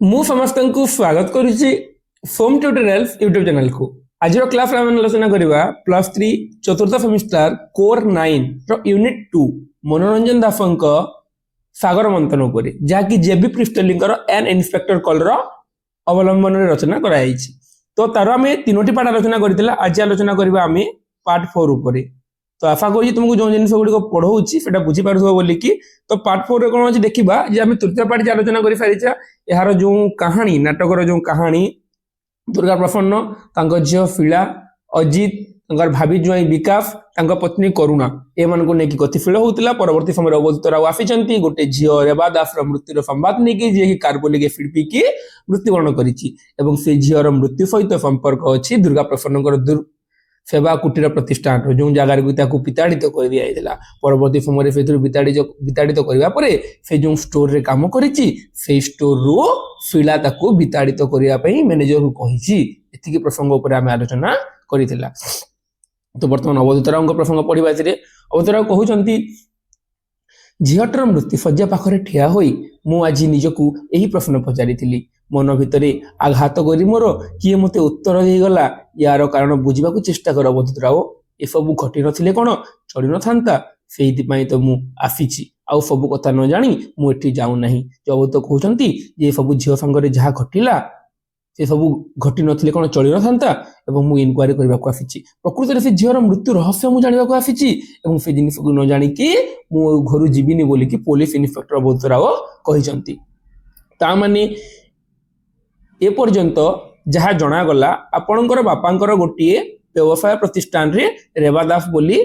ମୁଁ ସମସ୍ତଙ୍କୁ ସ୍ୱାଗତ କରୁଛି ଫୋମ୍ ଟ୍ୟୁଟୋରିଆଲ୍ସ ୟୁଟ୍ୟୁବ ଚ୍ୟାନେଲକୁ। ଆଜିର କ୍ଲାସ୍ରେ ଆମେ ଆଲୋଚନା କରିବା +3 ଚତୁର୍ଥ ସେମିଷ୍ଟାର କୋର୍ 9 ର ୟୁନିଟ୍ 2 ମନୋରଞ୍ଜନ ଦାସଙ୍କ ସାଗର ମନ୍ଥନ ଉପରେ, ଯାହାକି ଜେବି ପ୍ରିଷ୍ଟଲିଙ୍କର ଏନ୍ ଇନ୍ସପେକ୍ଟର କଲ୍ର ଅବଲମ୍ବନରେ ରଚନା କରାଯାଇଛି। ତ ତାର ଆମେ 3ଟି ପାର୍ଟ ଆଲୋଚନା କରିଥିଲା। ଆଜି ଆଲୋଚନା କରିବା ଆମେ ପାର୍ଟ 4 ଉପରେ। तो आशा करी तुमको जो जिन गुड़िक पढ़ाऊँगी से बुझीपार बोलिकी। तो पार्ट 4 कौन अच्छे देखा जे आम तृतीय पार्ट आलोचना कर सारी यार जो कहानी नाटकर जो कहानी दुर्गा प्रसन्न झील फिला अजित भाभी ज्वाई विकास पत्नी करुणा एमको नहीं गतिशील होता। परवर्ती समय अवधूत राव आसी गोटे झील रेवा दास मृत्युर संवाद नहीं जी कार्बोलिक एसिड पीकी मृत्युवरण कर झीर मृत्यु सहित संपर्क अच्छी दुर्गा प्रसन्न सेवा कुटीर प्रतिष्ठान जो जगार विताड़ित कर दिया जाता। परवर्ती समय से विताड़ित करने से जो स्टोर रे काम करी स्टोर रु फिला विताड़ित करने मैनेजर को कही प्रसंग उपर आम आलोचना करिथिला। तो बर्तमान अवधूत राव प्रसंग पढ़ा। अवधूत राव कहते झीटर मृत्यु शज्या पाखरे ठिया होई मु आज निजकू यही प्रश्न पचारि मन भितर आघात करी मोर किए मते उत्तर देगला यार कारण बुझा चेष्टा कर अवधूत राव ए सब घटी नथिले कौन चली न था से तो मु आसी आउ सब कथा न जानी मुझे जाऊ ना। जो अवधूत कहते ये सब झील संगे जहाँ घटला से सब घटी नथिले कौन चली न था मु इनक्वारी करने को आसी। प्रकृति से झीर मृत्यु रहस्य मुझे जाना को आसी से जिन को न जाणिकी मु घर जीविनी बोलिकी पुलिस इन्स्पेक्टर अवधूत राव कहते। ता माने ए पर्यंत जहाँ जनागला आपणकर बापांकर गोटे व्यवसाय प्रतिष्ठान रे रेवा दास बोली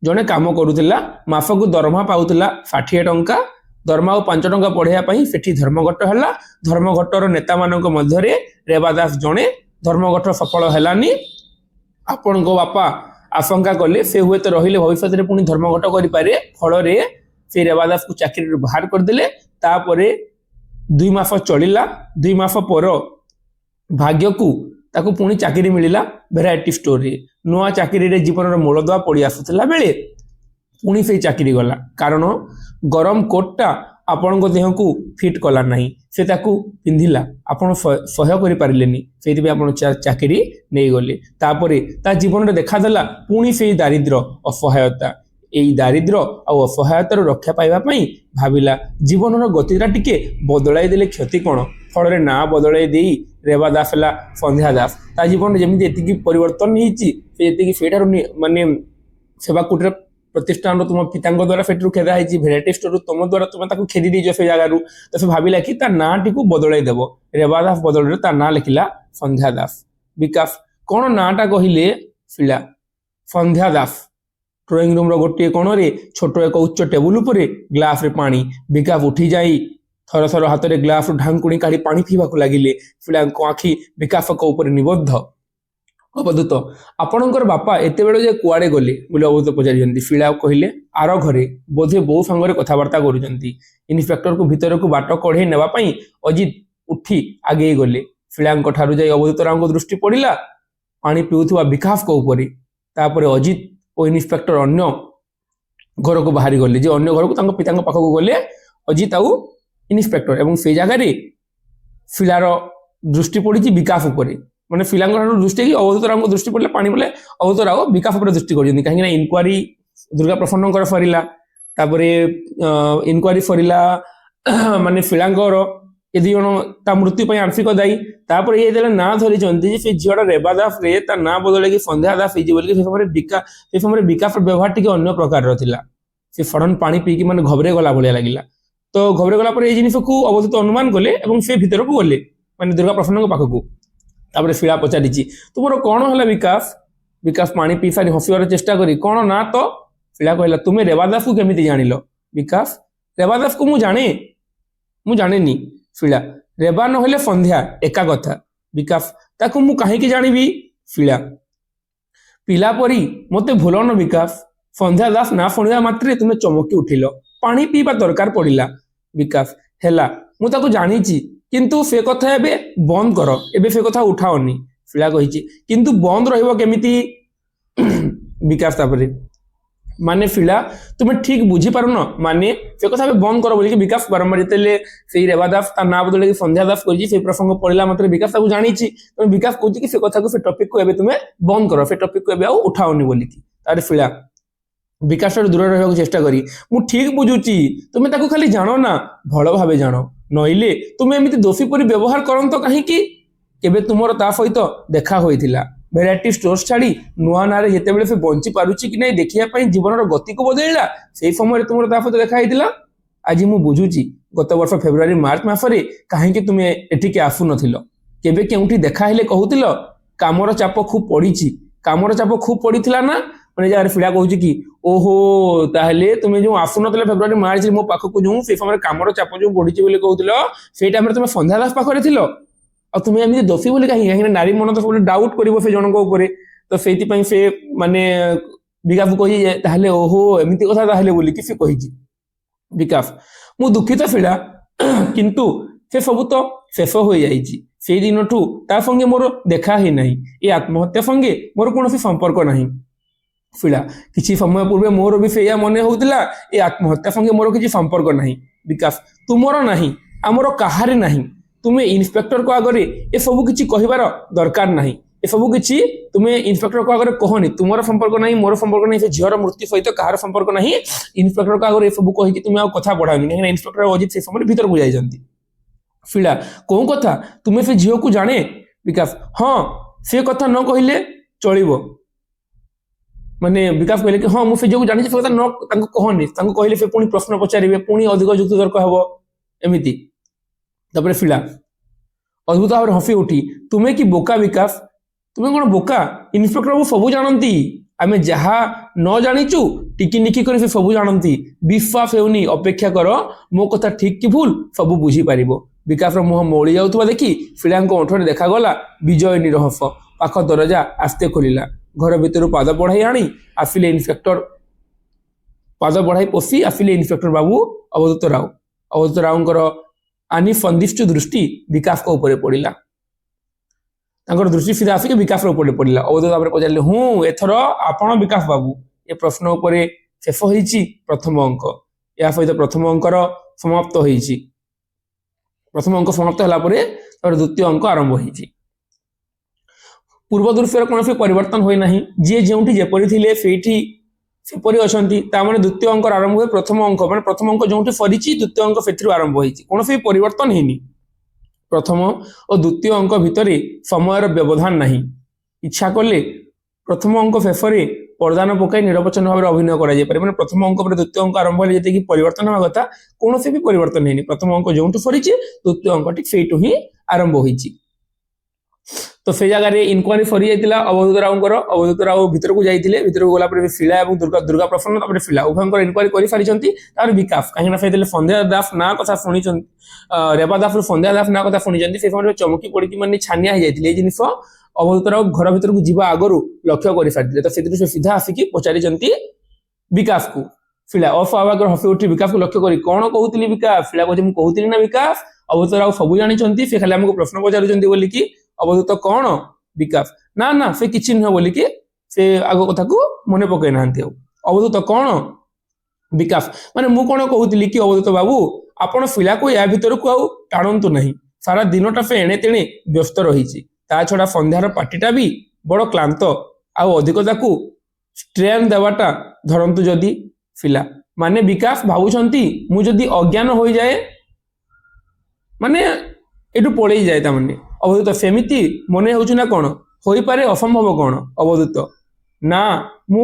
जड़े काम करुला। मासकू दरमा पाउला 60 टंका दरमा और 5 टंका पढ़ाई सेठी धर्मघट है। धर्मघटर नेता मानक मध्य रेवा दास जड़े धर्मघट सफल हैलानी। आपण को बापा आशंका कले से हुए तो रहिले भविष्य में पुणी धर्मघट करें फल से रेवा दास को चाकरी बाहर करदे। तापरे 2 मास चलला 2 मास पर भाग्य को ताको पुणी चाकरी मिलला भेराइटी स्टोर रे। नुआ चाकरी रे जीवन मूलदुआ पड़ी आसुला बेले पुणी से चाकरी गला कारण गरम कोटटा आपण देह को फिट कला नहीं से ताकू पिंधिला आपण सह्य करि पारिलेनी सेति आपण चाकरी नहीं गले। तापरे ता जीवन रे देखा देला पुणी से दारिद्र असहायता यही दारिद्र आ असहायतार रक्षा पाइबा भाविला जीवन गतिटा टिके बदलाई देले क्षति कौन फल ना बदलाई दे रेवा दास है संध्या दास ता जीवन जमी जी परिवर्तन होटार माने सेवा कुटीर प्रतिष्ठान तुम पिता द्वारा से खेदा है भेराइटी स्टोर तुम द्वारा तुम खेदी दीज से जगार तो से भाविला कि ना टी बदलाई देव रेवा दास बदल ना लिखला संध्या दास। विकास कौन नाटा कहले फिला संध्या दास ड्रॉइंग रूम गोटे कोण रे छोट एक उच्च टेबुल उपरे ग्लास रे पानी विकास उठी जाई थर थर हाथ रे ग्लास ढांकुणी काढ़ी पानी पीवा लगिले। फिला आखि विकास ऊपर निबद्ध। अवधूत आपणकर बापा एते बेले जे कुआडे गले बोले अवधूत पचारि। फिला कहले आर घरे बोधे बो संगे कथबार्ता करुचंती। इन्स्पेक्टर को भीतर को बाट कढ़े नेबा पई अजित उठी आगे गले। फिला ठारू जाई अवधूत राव को दृष्टि पड़िला पानी पीउथुवा विकास को ऊपर। तापरे अजित और इन्स्पेक्टर अन्य घर को बाहरी गले जे अन्य घर को पिता पाखक गले अजित आउ इन्स्पेक्टर एवं से जगह फिलार दृष्टि पड़ी विकास उपर माने फिला दृष्टि कि अवधूत राव दृष्टि पड़े पानी बोले अवधूत राव विकास उपर दृष्टि कर कहीं इनक्वारी दुर्गा प्रसन्न सरीला इनक्वारी सरीला माने फिलांकर ये दी जन मृत्यु पर आंशिक दायी। तापर ये ना धरी से झील रेवा दास रे ता ना बदल कि संध्या दास से समय विकास व्यवहार टी अन्य प्रकार से सडन पानी पीकी मैंने घबरे गला भाया लगे। तो घबरे गला पर जिन को अवधूत अनुमान कले से भीतर को गले माने दुर्गा प्रसन्न पाखक। फिला पचारि तुम कौन है विकास विकास पानी पी सारी हसबार चेष्टा करी कौन ना तो फिला कहला तुम्हें रेवा दास को केमिति जानिल। विकास रेवा दास को मु जाने फिला रेवा नहले संध्या एका कथा। विकास ताकू मु कहीं जानिबी। फिला पिला परी मते भूलन विकास संध्या दास ना शुणा मात्रे तुम्हें चमकी उठिल पानी पीवा दरकार पड़िला। विकास हैला मु ताकू जानिची किंतु से कथा एबे बंद कर एबे से कथा उठाओनी। फिला कहिची किंतु बंद रहिबो केमिति। विकास तापरे माने फिला तुम्हें ठीक बुझी पारुन माने से कथा बंद कर बोलिक विकास बारंबार जिते से रेवा दास ता ना बदल संध्या दास कर प्रसंग पढ़ला मात्र विकास ताको जानी तुम विकास कौन कि से कथा को से टॉपिक को एबे तुम्हें बंद करो से टॉपिक को एबे आ उठाओनी बोलिक तार फिला विकास दूर रहा चेष्टा करी मु ठीक बुझुची तुम्हें ताको खाली जानो ना भल भावे जानो नइले तुम्हें एमती दोषी परी व्यवहार करंत कहीं केबे तुमर ता सहित देखा होइथिला भेराइटी स्टोर्स छाड़ी नुआ ना जिते बड़े से बंची पारुची कि नहीं देखिया जीवन गति को बदलला से समय तुम ता सहित देखा होइथिला आज मु बुझुची गत वर्ष फेब्रुआरी मार्च मासरे कहीं तुम्हें एठिके आसु नथिलो केबे केउठी देखा हेले कहूतिलो कामर चाप खूब पड़ीची कामर चाप खूब पड़ीथिला ना मैंने जार फिड़ा कहूँ कि ओहो ताहले तुम्हें जो आसु नथिला फेब्रुआरी मार्च मो पाखक जो से समय कामर चाप जो बढ़ी बोली कहूतिलो से टाइम रे तुम संध्या दास पाखरे थिलो आ तुम्हें एमती दोषी बोली कहीं नारी मन तो सब डाउट कर से जनक उपर तो से माने विकास कही ताहले ओहो एमती कथा ताहले बोली कि से कही विकास मु दुखित फिड़ा किंतु से सब तो शेष हो जाइए से दिन ठू ता संगे मोर देखा ही नहीं ये आत्महत्या संगे मोर कौन संपर्क नहीं फिड़ा किसी समय पूर्वे मोर भी से मन होता ये आत्महत्या संगे मोर किसी संपर्क नहीं विकास तुमर नहीं आमर कहार नहीं तुम्हें इन्स्पेक्टर को आगे ये सब किसी कहबार दरकार नहीं ये सब किसी तुम्हें इन्स्पेक्टर को आगे कहनी तुमर संपर्क नहीं मोर संपर्क नहीं से झीर मृत्यु सहित कहार संपर्क नहीं इन्स्पेक्टर को आगे ये सब कही तुम्हें कथा बढ़ाओनी कहीं इन्स्पेक्टर अजित से समय भीतर को जाइए फिड़ा कौन कथा तुम्हें से झील को जाने विकास हाँ से कथा न कहले चलो माने विकास कहले कि हाँ मुझे जो जानी से कथा न कहनी कहले से पुणी प्रश्न पचारे पुणी अधिक युक्त तर्क हम एमती तापर फिला अद्भुत भाव हसी उठी तुम्हें कि बोका विकास तुम्हें कौन बोका इन्स्पेक्टर बाबू सब जानती आम जहा न जाचु टिकिनिकी कर सब जानती विश्वास होनी अपेक्षा कर मो कथा ठीक कि भूल सब बुझीपार विकास मुह मौली जाऊा देखी फिला ओठरे देखागला विजय निरहस पाख दरजा आस्ते खोलिला घर भितर पाद बढ़ाई आनी आसिले इन्स्पेक्टर पाद बढ़ाई पशि आसिले इन्स्पेक्टर बाबू अवधूत राउंकर आनी संदिष्ट दृष्टि विकास को ऊपर पड़ा दृष्टि सीधा आसिक विकास ऊपर पड़ा अवधूत पचारे हूँ एथर आपण विकास बाबू ये प्रश्न उपर शेष होती प्रथम अंक या सहित प्रथम अंकर समाप्त होती प्रथम अंक समाप्त है द्वितीय अंक आरंभ होती पूर्व दृश्य कौन परिवर्तन होना जी जो जेपरी सेपरी अच्छा ताने द्वितीय अंक आरंभ हुए प्रथम अंक मैंने प्रथम अंक जो सरी द्वितीय अंक से आरंभ होती कौन से परिवर्तन है प्रथम और द्वितीय अंक भितर समय व्यवधान नहीं इच्छा कले प्रथम अंक शेष प्रदान पकाई निरवचन भाव अभिनय कर प्रथम अंक पर द्वितीय अंक आरंभ होने जी परिवर्तन होगा कथा कौन से भी परिवर्तन है प्रथम अंक जो सरी द्वितीय अंक ठीक से ही आरंभ होती तो से जगह इनक्वारी सरी जाता अवधूत राउंकर अवधूत राव भीतर को जाते भीतर को गला फिला और दुर्गा प्रसन्न फिला उभय इनक्वारी कर सारी विकास कहीं से संध्या दास ना कथा शुणी रेवा दास संध्या दास ना कथा शुणी से समय चमकी पड़ी मानी छानिया हो जाती जिन अवधूत राव घर भीतर को जीवा आगु लक्ष्य कर सारी तो से सीधा आसिक पचारि विकास को फिला अस्वाभाविक हसी उठी विकास को लक्ष्य कर कौन कहती विकास फिला कह कहती ना विकास अवधूत राव सब जानते से खाली आमको प्रश्न पचार बोलिकी अवधूत कौन विकास ना ना से किसी नुह बोलिकी से आग कथा को मन पकई ना अवधूत कौन विकास माने मु कौन कहती कि अवधूत बाबू आपण फिला को या भीतर को आउ टाणु ना सारा दिनटा से एणे तेणे व्यस्त रही छड़ा संध्यार पार्टीटा भी बड़ क्लांत आउ अधिकता स्ट्रेन देवाटा धरतु जदि फिला माने विकास भावुंट मुझे अज्ञान हो जाए माने एटू पड़े जाए ताने अवधूत सेमिति मन हो कौन हो पारे असंभव कौन अवधूत ना मु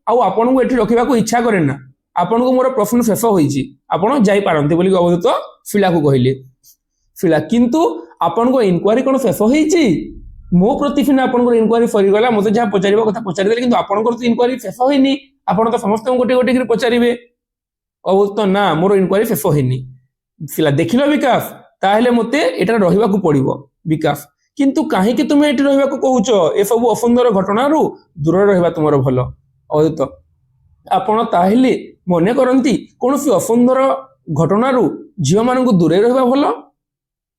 आपण को एठी रखिबा को इच्छा करे ना आपण को मोर प्रश्न शेष होईची आपण जाई पारंती बोली अवधूत फिला को कहले फिला किंतु आपण को इनक्वारी कोन शेष होईची मो प्रति फिना आपण को इनक्वारी सरी गला मते जा पचारिबा कथा पचारि देले किंतु आपण को तो इनक्वारी शेष होईनी आपण तो समस्त गोटे गोटे कर पचारिबे अवधूत ना मोर इनक्वारी शेष होईनी फिला देखिलो विकास ताहेले मते एटा रहिबा को पड़िबो विकास किंतु काहे कि तुमे एटी रहिबा को कहूचो ए सब असुंदर घटना रु दूर रहिबा तुमरो भलो अवधूत आपण ताहेले मने करंती कोनोसी असुंदर घटना रु झियो मानन को दूरे रहिबा भलो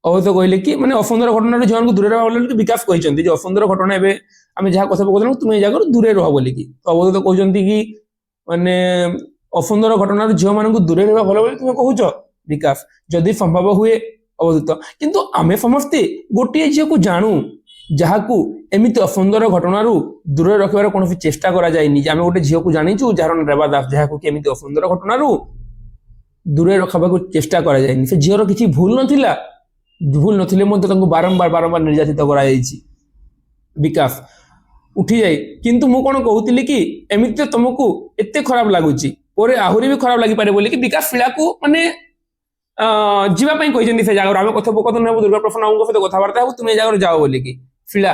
अवधूत कहले कि माने असुंदर घटना रु झियो मानन को दूरे रहिबा भलो कि विकास कहिसंती जे असुंदर घटना एबे आमे जहा कथा कहलु तुमे ए जागर दूरे रह बोली कि तो अवधूत कहजंती कि ମାନେ ଅସୁନ୍ଦର ଘଟଣାରୁ ଝିଅ ମାନଙ୍କୁ ଦୂରେଇ ରହିବା ଭଲ ବୋଲି ତୁମେ କହୁଛ ବିକାଶ ଯଦି ସମ୍ଭବ ହୁଏ ଅବଧୂତ କିନ୍ତୁ ଆମେ ସମସ୍ତେ ଗୋଟିଏ ଝିଅକୁ ଜାଣୁ ଯାହାକୁ ଏମିତି ଅସୁନ୍ଦର ଘଟଣାରୁ ଦୂରରେ ରଖିବାର କୌଣସି ଚେଷ୍ଟା କରାଯାଇନି ଆମେ ଗୋଟେ ଝିଅକୁ ଜାଣିଛୁ ଯାହାର ରେବା ଦାସ ଯାହାକୁ ଏମିତି ଅସୁନ୍ଦର ଘଟଣାରୁ ଦୂରରେ ରଖିବାକୁ ଚେଷ୍ଟା କରାଯାଇନି ସେ ଝିଅର କିଛି ଭୁଲ ନଥିଲେ ମଧ୍ୟ ତାଙ୍କୁ ବାରମ୍ବାର ନିର୍ଯାତିତ କରାଯାଇଛି ବିକାଶ ଉଠି ଯାଇ କିନ୍ତୁ ମୁଁ କଣ କହୁଥିଲି କି ଏମିତି ତମକୁ ଏତେ ଖରାପ ଲାଗୁଛି ପରେ ଆହୁରି ବି ଖରାପ ଲାଗିପାରେ ବୋଲି କି ବିକାଶ ପିଲାକୁ ମାନେ ଯିବା ପାଇଁ କହିଛନ୍ତି ସେ ଜାଗାରୁ ଆମେ କଥୋପକଥନ ହେବୁ ଦୁର୍ଗା ପ୍ରସନ୍ନ ବାବୁଙ୍କ ସହିତ କଥାବାର୍ତ୍ତା ହେବୁ ତୁମେ ଏ ଜାଗାରୁ ଯାଅ ବୋଲିକି ପିଲା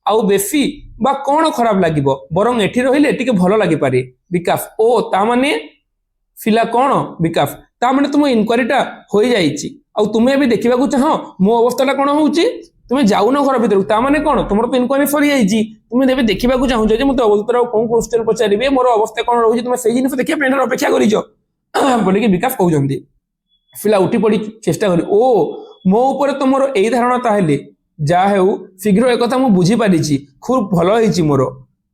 ଆଉ ବେଶୀ ବା କଣ ଖରାପ ଲାଗିବ ବରଂ ଏଠି ରହିଲେ ଟିକେ ଭଲ ଲାଗିପାରେ ବିକାଶ ଓ ତା ମାନେ ପିଲା କଣ ବିକାଶ ତା ମାନେ ତୁମ ଇନକ୍ୱାରିଟା ହୋଇଯାଇଛି ଆଉ ତୁମେ ଏବେ ଦେଖିବାକୁ ଚାହଁ ମୋ ଅବସ୍ଥାଟା କଣ ହଉଛି ତୁମେ ଯାଉନ ଘର ଭିତରକୁ ତା ମାନେ କଣ ତୁମର ତ ଇନକ୍ୱାରି ସରିଯାଇଛି ତୁମେ ଏବେ ଦେଖିବାକୁ ଚାହୁଁଛ ଯେ ମୋତେ ଅବଧୂତର କୋଉ କ୍ୱେଶ୍ଚନ ପଚାରିବେ ମୋର ଅବସ୍ଥା କଣ ରହୁଛି ତୁମେ ସେଇ ଜିନିଷ ଦେଖିବା ପାଇଁ ଅପେକ୍ଷା କରିଛ ବୋଲିକି ବିକାଶ କହୁଛନ୍ତି ପିଲା ଉଠି ପଡି ଚେଷ୍ଟା କରି ଓ ମୋ ଉପରେ ତମର ଏଇ ଧାରଣା ତାହେଲେ ଯାହା ହେଉ ଶୀଘ୍ର ଏକଥା ମୁଁ ବୁଝିପାରିଛି ଖୁବ ଭଲ ହେଇଛି ମୋର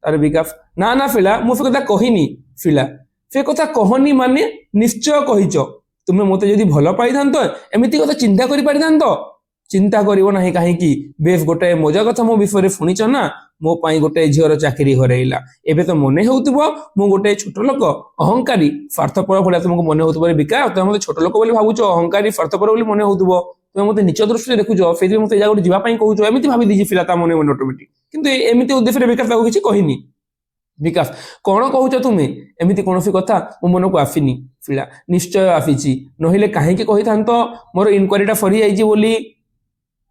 ତାର ବିକାଶ ନା ପିଲା ମୁଁ ସେ କଥା କହିନି ପିଲା ସେ କଥା କହନି ମାନେ ନିଶ୍ଚୟ କହିଛ ତୁମେ ମୋତେ ଯଦି ଭଲ ପାଇଥାନ୍ତ ଏମିତି କଥା ଚିନ୍ତା କରିପାରିଥାନ୍ତ ଚିନ୍ତା କରିବ ନାହିଁ କାହିଁକି ବେଶ ଗୋଟାଏ ମଜା କଥା ମୋ ବିଷୟରେ ଶୁଣିଛ ନା ମୋ ପାଇଁ ଗୋଟାଏ ଝିଅର ଚାକିରି ହରେଇଲା ଏବେ ତ ମନେ ହେଉଥିବ ମୁଁ ଗୋଟାଏ ଛୋଟ ଲୋକ ଅହଙ୍କାରୀ ସ୍ୱାର୍ଥପର ଭଳିଆ ତୁମକୁ ମନେ ହେଉଥିବ ବିକାଶ ତମେ ମୋତେ ଛୋଟ ଲୋକ ବୋଲି ଭାବୁଛ ଅହଙ୍କାରୀ ସ୍ୱାର୍ଥପର ବୋଲି ମନେ ହେଉଥିବ ତୁମେ ମୋତେ ନିଚ ଦୃଷ୍ଟିରେ ଦେଖୁଛ ସେଇଥିପାଇଁ ମୋତେ ଏ ଜାଗାକୁ ଯିବା ପାଇଁ କହୁଛ ଏମିତି ଭାବି ଦେଇଛି ପିଲା ତା ମନେ ଅଟୋମେଟିକ କିନ୍ତୁ ଏମିତି ଉଦ୍ଦେଶ୍ୟରେ ବିକାଶ ତାକୁ କିଛି କହିନି ବିକାଶ କଣ କହୁଛ ତୁମେ ଏମିତି କୌଣସି କଥା ମୋ ମନକୁ ଆସିନି ପିଲା ନିଶ୍ଚୟ ଆସିଛି ନହେଲେ କାହିଁକି କହିଥାନ୍ତ ମୋର ଇନକ୍ୱାରିଟା ସରିଯାଇଛି ବୋଲି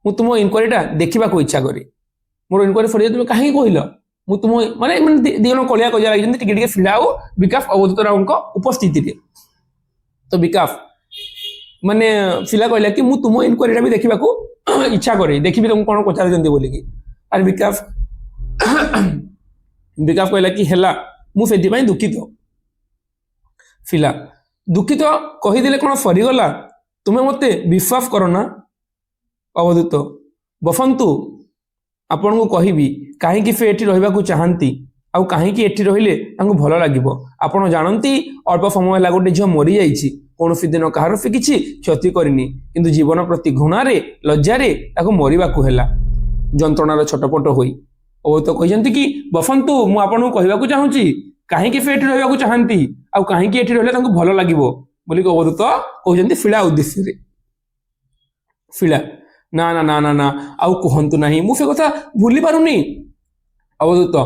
ମୁଁ ତୁମ ଇନକ୍ୱାରିଟା ଦେଖିବାକୁ ଇଚ୍ଛା କରେ ମୋର ଇନକ୍ୱାରି ସରିଯାଇଛି ତୁମେ କାହିଁକି କହିଲ ମୁଁ ତୁମ ମାନେ ଦି ଜଣ କଳିଆ କଜିଆ ଲାଗିଛନ୍ତି ଟିକେ ଟିକେ ପିଲା ଆଉ ବିକାଶ ଅବଧୂତ ରାଉଙ୍କ ଉପସ୍ଥିତିରେ ତ ବିକାଶ ମାନେ ପିଲା କହିଲା କି ମୁଁ ତୁମ ଇନକ୍ୱାରିଟା ବି ଦେଖିବାକୁ ଇଚ୍ଛା କରେ ଦେଖିବି ତମକୁ କଣ ପଚାରୁଛନ୍ତି ବୋଲିକି ଆରେ ବିକାଶ କହିଲା କି ହେଲା ମୁଁ ସେଥିପାଇଁ ଦୁଃଖିତ ପିଲା ଦୁଃଖିତ କହିଦେଲେ କଣ ସରିଗଲା ତୁମେ ମୋତେ ବିଶ୍ୱାସ କର ନା ଅବଧୂତ ବସନ୍ତୁ ଆପଣଙ୍କୁ କହିବି କାହିଁକି ସେ ଏଠି ରହିବାକୁ ଚାହାନ୍ତି ଆଉ କାହିଁକି ଏଠି ରହିଲେ ତାଙ୍କୁ ଭଲ ଲାଗିବ ଆପଣ ଜାଣନ୍ତି ଅଳ୍ପ ସମୟ ହେଲା ଗୋଟେ ଝିଅ ମରିଯାଇଛି କୌଣସି ଦିନ କାହାର ସେ କିଛି କ୍ଷତି କରିନି କିନ୍ତୁ ଜୀବନ ପ୍ରତି ଘୃଣାରେ ଲଜ୍ଜାରେ ତାକୁ ମରିବାକୁ ହେଲା ଯନ୍ତ୍ରଣାର ଛଟପଟ ହୋଇ ଅବଧୂତ କହିଛନ୍ତି କି ବସନ୍ତୁ ମୁଁ ଆପଣଙ୍କୁ କହିବାକୁ ଚାହୁଁଛି କାହିଁକି ସେ ଏଠି ରହିବାକୁ ଚାହାନ୍ତି ଆଉ କାହିଁକି ଏଠି ରହିଲେ ତାଙ୍କୁ ଭଲ ଲାଗିବ ବୋଲି ଅବଧୂତ କହୁଛନ୍ତି ଫିଳା ଉଦ୍ଦେଶ୍ୟରେ ଫିଳା ନା ଆଉ କୁହନ୍ତୁ ନାହିଁ ମୁଁ ସେ କଥା ଭୁଲି ପାରୁନି ଅବଧୂତ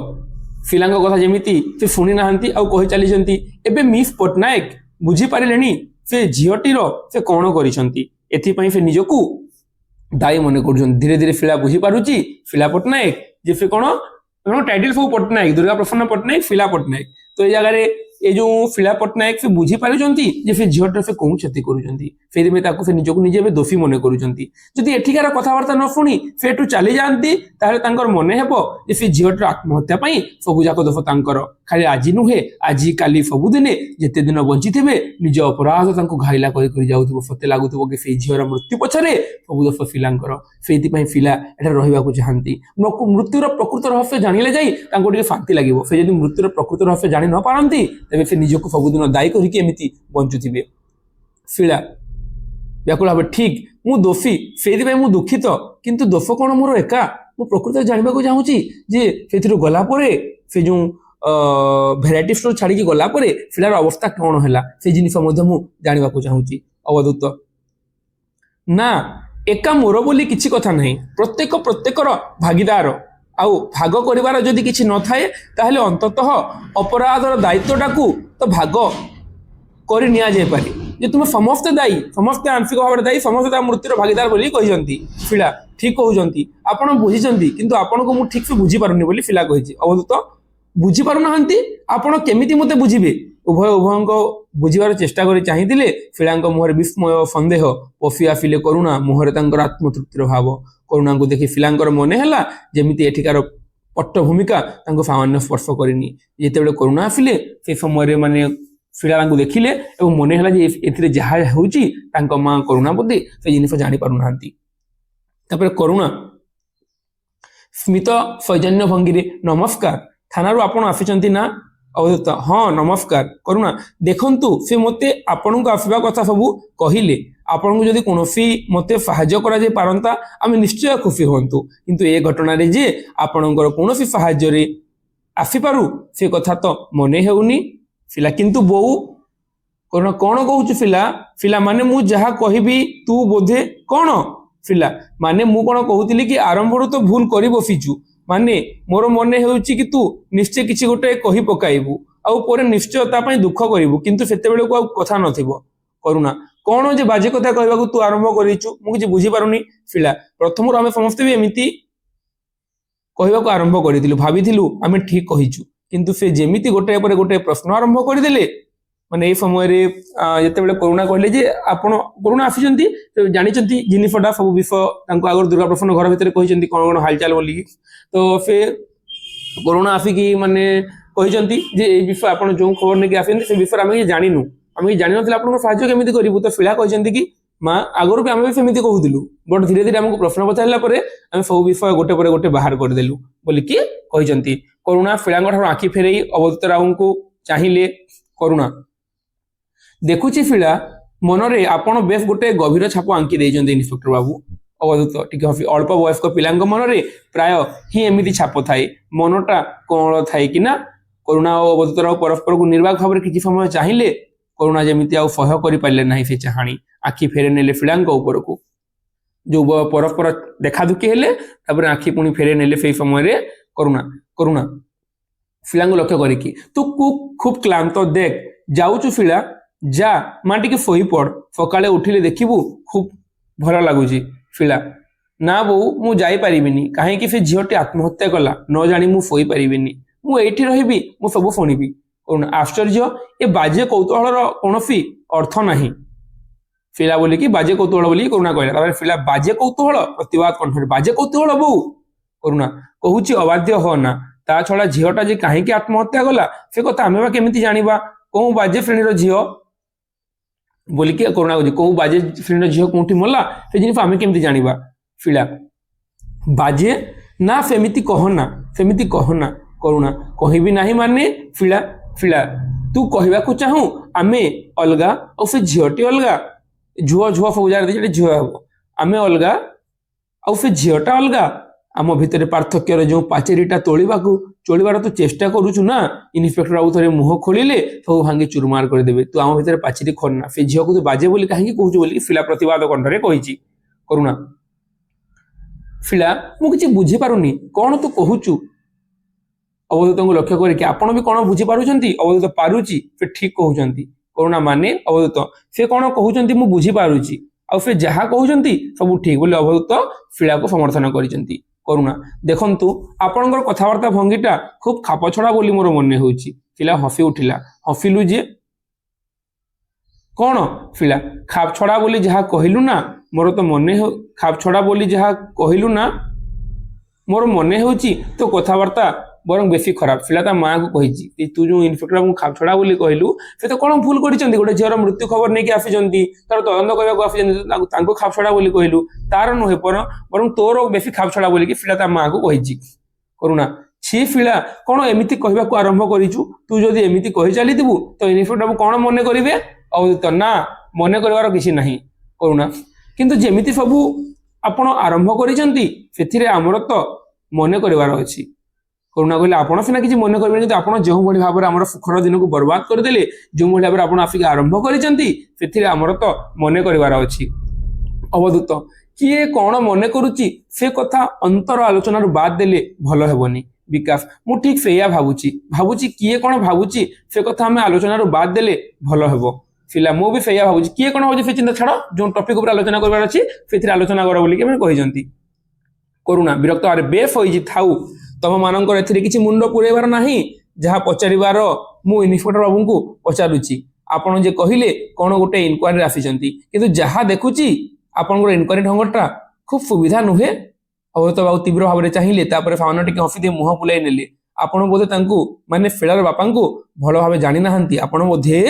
ଫିଲାଙ୍କ କଥା ଯେମିତି ସେ ଶୁଣି ନାହାନ୍ତି ଆଉ କହି ଚାଲିଛନ୍ତି ଏବେ ମିସ୍ ପଟ୍ଟନାୟକ ବୁଝିପାରିଲେଣି ସେ ଝିଅଟିର ସେ କଣ କରିଛନ୍ତି ଏଥିପାଇଁ ସେ ନିଜକୁ ଦାୟୀ ମନେ କରୁଛନ୍ତି ଧୀରେ ଧୀରେ ଫିଳା ବୁଝିପାରୁଛି ଫିଳା ପଟ୍ଟନାୟକ ଯେ ସେ କଣ टाइटल सब पट्टनायक दुर्गा प्रसन्न पट्टनायक फिला पट्टनायक तो ये जगह ये जो फिला पट्टनायक से बुझी पारुचंती जे से झियोटर से कोन क्षति करूचंती फेरि में ताको से निजको निजे बे दोषी मने करूचंती जदि एठिकार कथावार्ता न सुनी फेटु चली जानती तारे तांकर मने हेबो जे से झियोटर आत्महत्या पई सबु जाको दोष तांकर खाली आजि नुहे आजि काली सबु दिने जेते दिन बंची थिबे निज अपराध तांको घाइला करि जाउथबो सते लागुथबो कि से झियोर मृत्यु पछरे सबु दोष फिलांकर सेति पई फिला एटा रहिबा को चाहंती मृत्युर प्रकृत रहस्य जानिले जाई तांको टिके शांति लागिवो से जदि मृत्युर प्रकृत रहस्य जानि न पारंती तबे से निजको सबुदिन दायी करिके एमिति बंचुथिबे फिला व्याकुल भाव ठीक मु दोषी से मु दुखित किंतु दोष कौन मोर एका मु प्रकृत जानवा को चाहूँगी जे से गला से जो भेराइटी स्टोर छाड़ी गला फिलार अवस्था कौन है से जिन जानवा को चाहूँगी अवधूत ना एका मोर बोली किसी कथा नहीं प्रत्येक प्रत्येकर भागीदार आउ भाग करिवार जदि किछि न थाए ताहले अंततः अपराधर दायित्वटाकू तो भाग करि निया जाय पारे जे तुम समस्ते दायी समस्ते आंशिक भाव दायी समस्ते मृत्युर भागीदार बोली कहिसंती फिला ठीक कहउसंती आपण बुझिसंती किंतु आपण को मु ठीक से बुझी पारुनी बोली फिला कहिछि अवधूत बुझी पारु नाहंती आपण केमिति मते बुझिबे उभय उभयंको बुझिबार चेष्टा करि चाहिथिले फिलांको मुहर विस्मय संदेह पफि आफिले करुणा मुहर तांकर आत्मतृप्तिर भाव करुणा को देखि फिलांकर मने हला जेमिति एठिकार पट्ट भूमिका तांको सामान्य स्पर्श करिनी जेतेबेले करुणा आफिले से समय माने फिला देखिले और मन है जहाँ हो माँ करुणा बोधे से जिन जानी पार ना करुणा स्मित सौजन्य भंगी नमस्कार थाना आपण आसी ना अवधूत हाँ नमस्कार करुणा देखंतु से मते आपन को आसवा कथा सब कहले आपन को जदि कोनोसी मते साहाय्य करा जे पारंता आमे निश्चय खुशी होंतु किंतु ए घटना रे जे आपनकर कोनोसी साहाय्य रे आसी पारु से कथा तो मने हेउनी फिला किंतु बहु करुणा कौन कहूछु फिला फिला माने मु जहा कहबी तू बोधे कौन फिला माने मु कौन कहूतिली कि आरंभ तो भूल करी बसिचु माने मोर मने हेउची कि तू निश्चय किछि गोटे कहि पकाइबू आउ पोरे निश्चय ता पई दुख करिवु किंतु सेते बेले को कथा नथिबो करुणा कौन जे बाजे कथा कहबाकू तू आरंभ करिचु मु किछि बुझी पारुनी फिला प्रथमରୁ ଆମେ ସମସ୍ତେ ବି ଏମିତି କହିବାକୁ ଆରମ୍ଭ କରିଥିଲୁ ଭାବିଥିଲୁ ଆମେ ଠିକ କହିଛୁ କିନ୍ତୁ ସେ ଯେମିତି ଗୋଟେ ପରେ ଗୋଟେ ପ୍ରଶ୍ନ ଆରମ୍ଭ କରିଦେଲେ ମାନେ এই ସମୟରେ ଯେତେବେଳେ କରୁଣା କହିଲେ ଯେ ଆପଣ କରୁଣା ଆସିଛନ୍ତି ଜାଣିଛନ୍ତି ଜିନିଷଟା ସବୁ ବିଷୟ ତାଙ୍କୁ ଆଗରୁ ଦୁର୍ଗା ପ୍ରସନ୍ନ ଘର ଭିତରେ କହିଛନ୍ତି କଣ କଣ ହାଲଚାଲ ବୋଲି ତ ସେ କରୁଣା ଆସିକି ମାନେ କହିଛନ୍ତି ଯେ এই ବିଷୟ ଆପଣ ଯୋଉ ଖବର ନେଇକି ଆସିଛନ୍ତି ସେ ବିଷୟରେ ଆମେ ଜାଣିନୁ ଆମେ ଜାଣିନଥିଲେ ଆପଣଙ୍କ ସାହାଯ୍ୟ କେମିତି କରିବୁ ତ ଫିଳା କହିଛନ୍ତି କି ମା ଆଗରୁ ବି ଆମେ ବି ସେମିତି କହୁଥିଲୁ ବଟ୍ ଧୀରେ ଧୀରେ ଆମକୁ ପ୍ରଶ୍ନ ପଚାରିଲା ପରେ ଆମେ ସବୁ ବିଷୟ ଗୋଟେ ପରେ ଗୋଟେ ବାହାର କରିଦେଲୁ ବୋଲିକି କହିଛନ୍ତି କରୁଣା ଫିଳାଙ୍କ ଠାରୁ ଆଖି ଫେରେଇ ଅବଧୂତ ରାଉଙ୍କୁ ଚାହିଁଲେ କରୁଣା देखुची फिला मनरे आपण बेस गोटे गभीर छाप आंकी देइछन्ती इन्स्पेक्टर बाबू अवधूत टिके हफी अल्प वयस्क पिलांग मनरे प्राय ही एमिति छाप थाए मनटा कोण थाए कि ना करुणा और अवधूत राव परस्पर को निर्वाक भाव किछि समय चाहिए करुणा जेमिति आ सह्य करि पाइले नाही से चाहाणी आखि फेरे नेले फिलांग ऊपर को जो परस्पर देखा दुखी हेले तापर आखि पुणी फेरे नेले से समय रे करुणा करुणा फिलांग लक्ष्य करिकी तू खूब क्लांत देख जाउचु फिला जा मां टिके सोई पड़ सकाळे उठिले देखिबू खूब भल लागुची फिला ना बो मु जाई परिबिनी काहे कि से झियोटी आत्महत्या कला न जानी मु सोई परिबिनी मु एठी रहिबी मु सब सुनिबी कोन आश्चर्य ए बाजे कौतूहलर कोनोसी अर्थ नाही फिला बोली कि बाजे कौतूहल बोली करुणा कहला तारे फिला बाजे कौतूहल प्रतिवाद कंठरे बाजे कौतूहल बो करुणा कहूची अबाध्य हो ना ता छडा झियोटा जे काहे कि आत्महत्या कला से कथा हमें बा केमिति जानिबा को बाजे श्रेणीर झियो बोली कि करुणा को बाजे श्रेणीर झियो कोठी मल्ला से जिनिस आमे केमिति जानिबा फिला बाजे ना सेमिति कहना करुणा कहिबी नाही माने फिला फिला तू कहबा को चाहू आमे अलगा और से झियोटी अलगा झुआ झुआ सब जार दे झुआ हो आमे अलगा और से झियोटा अलगा आम भितर पार्थक्यर जो पाचेरीटा चोलिबार तो चेष्टा करूछु ना इन्स्पेक्टर बाबू थरे मुह खोलिले सब भांगी चुरमार करदेबे तू आम भितर पाचेरी खोलना से झियो को तू बाजे बोली काहे कहूछु बोली फिला प्रतिवाद कंठरे कहिची करुणा फिला मु किछि बुझी पारुनी कोन तू कहूछु अवधूत को लक्ष्य करिके आपण भी कोन बुझी पारुचंती अवधूत पारुची से ठीक कहउचंती करुणा माने अवधूत से कोन कहउचंती मु बुझी पारुची आ से जहा कहउचंती सब ठीक बोली अवधूत फिला को समर्थन करिचंती करुणा देखंतु आपणकर कथावार्ता भंगीटा खूब खाप छड़ा बोली मोर मने होउची फिला हसी उठिला हसिलु जे कोन फिला खाप छड़ा बोली जहा कहिलु ना मोर तो मने हो खाप छड़ा बोली जहा कहिलु ना मोर मने होउची तो कथावार्ता बरं बेसी खराब फिला ता मां को कहिची तू जो इन्स्पेक्टर को खाप छड़ा बोली कहिलु से तो कोन भूल करिचंती गोटे झियर मृत्यु खबर नै कि आफिचंती तार तदंत करबा को आफिचंती तांको खाप छड़ा बोली कहिलु तार नुहे बरं तोर बेसी खाप छड़ा बोली कि फिला ता मां को कहिची करुणा छी फिला कोन एमिति कहबा को आरंभ करिचु तू जदी एमिति कहि चली दिबु तो इन्स्पेक्टर कोन मने करिवे अवधूत ना मने करबार किछि नाही करुणा किंतु जेमिति सबु आपण आरंभ करिचंती सेथिरे हमर तो मने करबार अछि करुणा कहले आपण सिना किछि मने करबे जे आपण जेहु भली भाबरे हमर सुखर दिन को बर्बाद कर देले जो भली भाबरे आपण आफिक आरंभ करिचंती सेथिरे हमर तो मने करबार अछि अवधूत किए कोन मने करूची से कथा अंतर आलोचना रु बाद देले भलो हेबनी विकास मु ठीक सेया भाबुची किए कोन भाबुची से कथा हमें आलोचना रु बाद देले भलो हेबो फिला मु भी सेया भाबुची किए कोन होजे से चिंता छाड़ जो टॉपिक ऊपर आलोचना करबार अछि सेथिरे आलोचना कर बोली के हम कहिजंती करुणा विरक्त अरे बेफ होई थाउ तम मानकर एथिरे किछि मुंड पुरेबार नाही जहा पचारिबार मु इन्स्पेक्टर बाबू को पचारुची आपण जे कहिले कोन गोटे इनक्वायरी आसीचंती किंतु जहा देखुची आपनकर इनक्वायरी ढंगटा खूब सुविधा नुहे अवधूत बाबू तीव्र भाव में चाहिए तापर सामान्य टिके हसी दे मुह बुलाई नेले आपण बोधे तांकू माने फिलार बापांकू भलो भाव जानि नाहंती आपण बोधे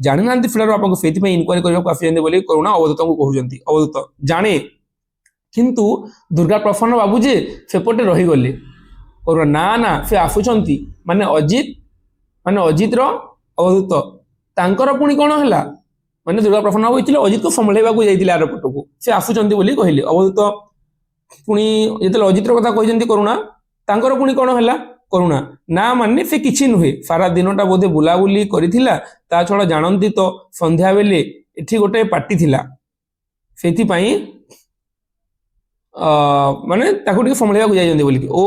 जानि नाहंती फिलार बापांकू सेति पे इनक्वायरी करबा आसीजंती बोली करुणा अवधूत को कहउजंती अवधूत जाने किंतु दुर्गा प्रसन्न बाबू जे सेपटे रही गले करुणा ना ना से आसुचंती माने अजित ମାନେ ଅଜିତର ଅବଧୂତ ତାଙ୍କର ପୁଣି କଣ ହେଲା ମାନେ ଦୁର୍ଗା ପ୍ରସନ୍ନ ବାବୁ ହେଇଥିଲେ ଅଜିତକୁ ସମ୍ଭାଳିବାକୁ ଯାଇଥିଲେ ଆର ପଟକୁ ସେ ଆସୁଛନ୍ତି ବୋଲି କହିଲେ ଅବଧୂତ ପୁଣି ଯେତେବେଳେ ଅଜିତର କଥା କହିଛନ୍ତି କରୁଣା ତାଙ୍କର ପୁଣି କଣ ହେଲା କରୁଣା ନା ମାନେ ସେ କିଛି ନୁହେଁ ସାରା ଦିନଟା ବୋଧେ ବୁଲାବୁଲି କରିଥିଲା ତା ଛଡା ଜାଣନ୍ତି ତ ସନ୍ଧ୍ୟା ବେଲେ ଏଠି ଗୋଟେ ପାର୍ଟି ଥିଲା ସେଇଥିପାଇଁ ମାନେ ତାକୁ ଟିକେ ସମ୍ଭାଳିବାକୁ ଯାଇଛନ୍ତି ବୋଲିକି ଓ